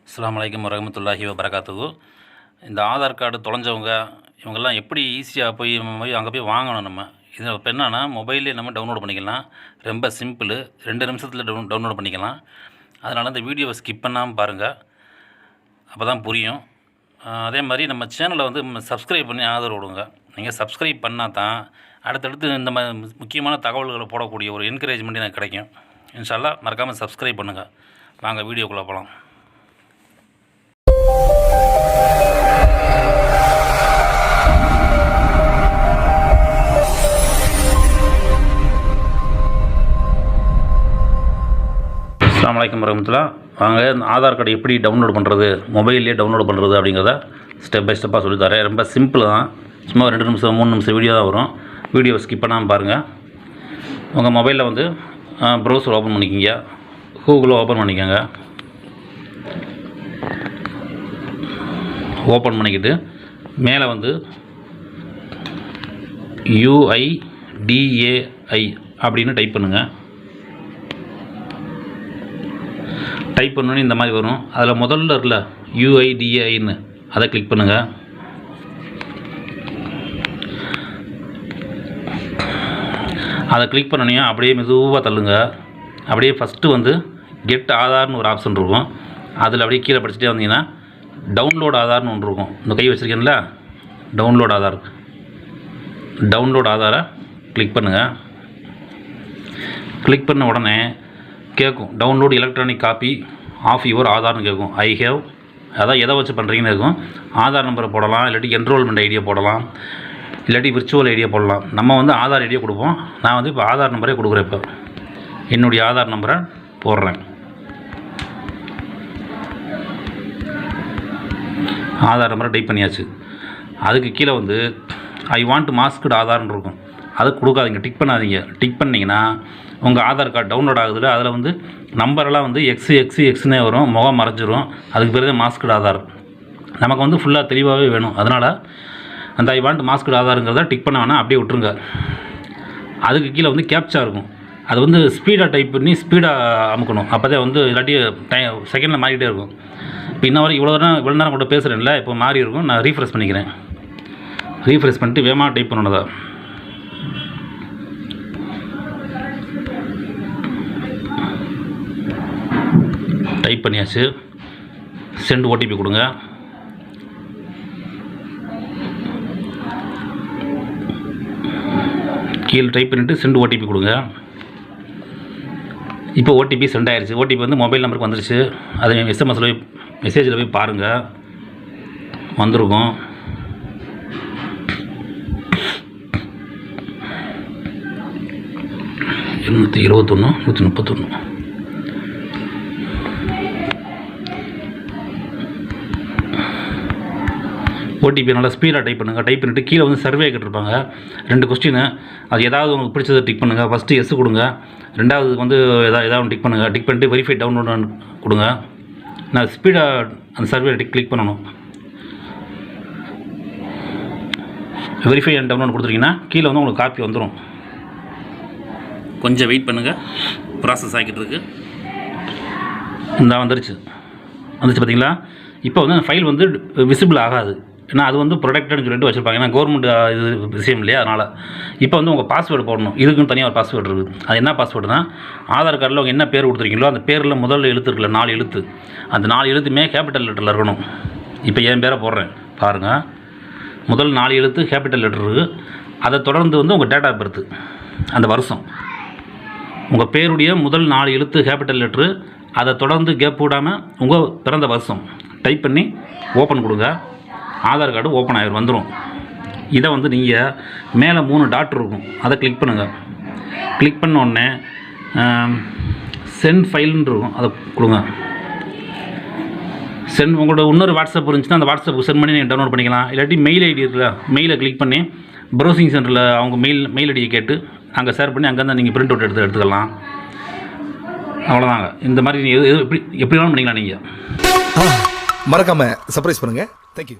அஸ்ஸலாமு அலைக்கும் வரஹ்மத்துல்லாஹி வபரகாத்துஹு. இந்த ஆதார் கார்டு தொலைஞ்சவங்க இவங்கெல்லாம் எப்படி ஈஸியாக போய் அங்கே போய் வாங்கணும். நம்ம இது இப்போ என்னென்னா மொபைல்லே நம்ம டவுன்லோட் பண்ணிக்கலாம். ரொம்ப சிம்பிள், 2 நிமிஷத்தில் டவுன்லோட் பண்ணிக்கலாம். அதனால் இந்த வீடியோவை ஸ்கிப் பண்ணாமல் பாருங்கள், அப்போ தான் புரியும். அதே மாதிரி நம்ம சேனலை வந்து சப்ஸ்கிரைப் பண்ணி ஆதரவு விடுங்க. நீங்கள் சப்ஸ்கிரைப் பண்ணால் தான் அடுத்தடுத்து இந்த மாதிரி முக்கியமான தகவல்களை போடக்கூடிய ஒரு என்கரேஜ்மெண்ட் எனக்கு கிடைக்கும். இன்ஷா அல்லாஹ் மறக்காமல் சப்ஸ்கிரைப் பண்ணுங்கள். வாங்க வீடியோக்குள்ளே போகலாம். அஸ்ஸலாமு அலைக்கும் வரஹ்மத்துல்லாஹ். வாங்க ஆதார் கார்டு எப்படி டவுன்லோட் பண்ணுறது, மொபைல்லேயே டவுன்லோட் பண்ணுறது அப்படிங்கிறத ஸ்டெப் பை ஸ்டெப்பாக சொல்லித்தரேன். ரொம்ப சிம்பிள் தான், சும்மா 2 நிமிஷம் 3 நிமிஷம் வீடியோ தான் வரும். வீடியோ ஸ்கிப் பண்ணாமல் பாருங்கள். உங்கள் மொபைலில் வந்து ப்ரௌசர் ஓப்பன் பண்ணிக்கிங்க, கூகுளில் ஓப்பன் பண்ணிக்கோங்க. ஓப்பன் பண்ணிக்கிட்டு மேலே வந்து UIDAI அப்படின்னு டைப் பண்ணுங்கள். டைப் பண்ணோன்னே இந்த மாதிரி வரும். அதில் முதல்ல இருக்குல்ல UIDAIன்னு, அதை கிளிக் பண்ணுங்கள். அதை கிளிக் பண்ணோன்னே அப்படியே மெதுவாக தள்ளுங்க. அப்படியே ஃபஸ்ட்டு வந்து கெட் ஆதார்னு ஒரு ஆப்ஷன் இருக்கும். அதில் அப்படியே கீழே படிச்சுட்டே வந்தீங்கன்னா டவுன்லோட் ஆதார்னு ஒன்று இருக்கும். இந்த கை வச்சுருக்கேன்ல, டவுன்லோட் ஆதாரை கிளிக் பண்ணுங்கள். கிளிக் பண்ண உடனே கேட்கும் download electronic copy of your ஆதார்னு கேட்கும். ஐ ஹேவ், அதான் எதை வச்சு பண்ணுறீங்கன்னு இருக்கும். ஆதார் நம்பரை போடலாம், இல்லாட்டி என்ரோல்மெண்ட் ஐடியா போடலாம், இல்லாட்டி விர்ச்சுவல் ஐடியா போடலாம். நம்ம வந்து ஆதார் ஐடியா கொடுப்போம். நான் வந்து இப்போ ஆதார் நம்பரே கொடுக்குறேன். இப்போ என்னுடைய ஆதார் நம்பரை போடுறேன். ஆதார் நம்பரை டைப் பண்ணியாச்சு. அதுக்கு கீழே வந்து ஐ வாண்ட் மாஸ்க்டு ஆதார்னு இருக்கும். அதை கொடுக்காதீங்க, டிக் பண்ணாதீங்க. டிக் பண்ணிங்கன்னா உங்கள் ஆதார் கார்டு டவுன்லோட் ஆகுதுல, அதில் வந்து நம்பரெல்லாம் வந்து எக்ஸ்னே வரும், முகம் மறைஞ்சிரும். அதுக்கு பேர் தான் மாஸ்க்டு ஆதார். நமக்கு வந்து ஃபுல்லாக தெளிவாகவே வேணும். அதனால் அந்த ஐ வாண்ட் மாஸ்க்டு ஆதாருங்கிறத டிக் பண்ண வேணாம், அப்படியே விட்டுருங்க. அதுக்கு கீழே வந்து கேப்ச்சா இருக்கும். அது வந்து ஸ்பீடாக டைப் பண்ணி ஸ்பீடாக அமுக்கணும். அப்போ தான் வந்து இல்லாட்டி செகண்டில் மாறிக்கிட்டே இருக்கும். இப்போ இன்ன வரைக்கும் இவ்வளோ நேரம் கூட பேசுகிறேன்ல, இப்போ மாறி இருக்கும். நான் ரீஃப்ரெஷ் பண்ணிக்கிறேன். ரீஃப்ரெஷ் பண்ணிட்டு வேகமாக டைப் பண்ணணும். தான் டைப் பண்ணியாச்சு. சென்ட் ஓடிபி கொடுங்க. கீழே டைப் பண்ணிவிட்டு சென்ட் ஓடிபி கொடுங்க. இப்போ ஓடிபி சென்ட் ஆயிடுச்சு. ஓடிபி வந்து மொபைல் நம்பருக்கு வந்துருச்சு. அது எஸ்எம்எஸில் போய் மெசேஜில் போய் பாருங்கள், வந்திருக்கும். $221 131. ஓடிபி நல்லா ஸ்பீடாக டைப் பண்ணுங்கள். டைப் பண்ணிவிட்டு கீழே வந்து சர்வே கேட்டிருப்பாங்க, 2 கொஸ்டின். அது ஏதாவது உங்களுக்கு பிடிச்சதை டிக் பண்ணுங்கள். ஃபஸ்ட்டு எஸ் கொடுங்க. ரெண்டாவது வந்து ஏதாவது டிக் பண்ணுங்கள். டிக் பண்ணிட்டு வெரிஃபை டவுன்லோட் கொடுங்க. நான் ஸ்பீடாக அந்த சர்வே கிளிக் பண்ணணும். வெரிஃபை அண்ட் டவுன்லோட் கொடுத்துட்டிங்கன்னா கீழே வந்து உங்களுக்கு காப்பி வந்துடும். கொஞ்சம் வெயிட் பண்ணுங்கள், ப்ராசஸ் ஆகிட்டு இருக்கு. இந்த வந்துருச்சு பார்த்தீங்களா. இப்போ வந்து அந்த ஃபைல் வந்து விசிபிள் ஆகாது, ஏன்னா அது வந்து ப்ரொடெக்டட்னு சொல்லிட்டு வச்சுருப்பாங்க. ஏன்னா கவர்மெண்ட் இது விஷயம் இல்லையா, அதனால். இப்போ வந்து உங்கள் பாஸ்வேர்டு போடணும். இதுக்குன்னு தனியாக ஒரு பாஸ்வேர்டு இருக்குது. அது என்ன பாஸ்வேர்டுனா, ஆதார் கார்டில் உங்கள் என்ன பேர் கொடுத்துருக்கீங்களோ அந்த பேரில் முதல் எழுத்து இருக்குல்ல, 4 எழுத்து, அந்த 4 எழுத்துமே கேபிட்டல் லெட்டரில் இருக்கணும். இப்போ என் பேரை போடுறேன் பாருங்கள். முதல் 4 எழுத்து கேபிட்டல் லெட்டர் இருக்குது. அதை தொடர்ந்து வந்து உங்கள் டேட் ஆஃப் பர்த், அந்த வருஷம், உங்கள் பேருடைய முதல் 4 எழுத்து கேபிட்டல் லெட்ரு, அதை தொடர்ந்து கேப் விடாமல் உங்கள் பிறந்த வருஷம் டைப் பண்ணி ஓப்பன் கொடுங்க. ஆதார் கார்டு ஓப்பன் ஆகிடும், வந்துடும். இதை வந்து நீங்கள் மேலே 3 டாட் இருக்கும், அதை கிளிக் பண்ணுங்கள். கிளிக் பண்ண உடனே சென்ட் ஃபைல்னு இருக்கும், அதை கொடுங்க. சென்ட் உங்களோட இன்னொரு வாட்ஸ்அப் இருந்துச்சுன்னா அந்த வாட்ஸ்அப்புக்கு சென்ட் பண்ணி நீங்கள் டவுன்லோட் பண்ணிக்கலாம். இல்லாட்டி மெயில் ஐடி இருக்குல்ல, மெயிலை கிளிக் பண்ணி ப்ரௌசிங் சென்டரில் அவங்க மெயில் ஐடியை கேட்டு அங்கே ஷேர் பண்ணி அங்கேருந்து நீங்கள் பிரிண்ட் அவுட் எடுத்துக்கலாம். அவ்வளோதாங்க. இந்த மாதிரி நீங்கள் எப்படி வேணாலும் பண்ணிக்கலாம். நீங்கள் மறக்காமல் சர்ப்ரைஸ் பண்ணுங்கள். தேங்க்யூ.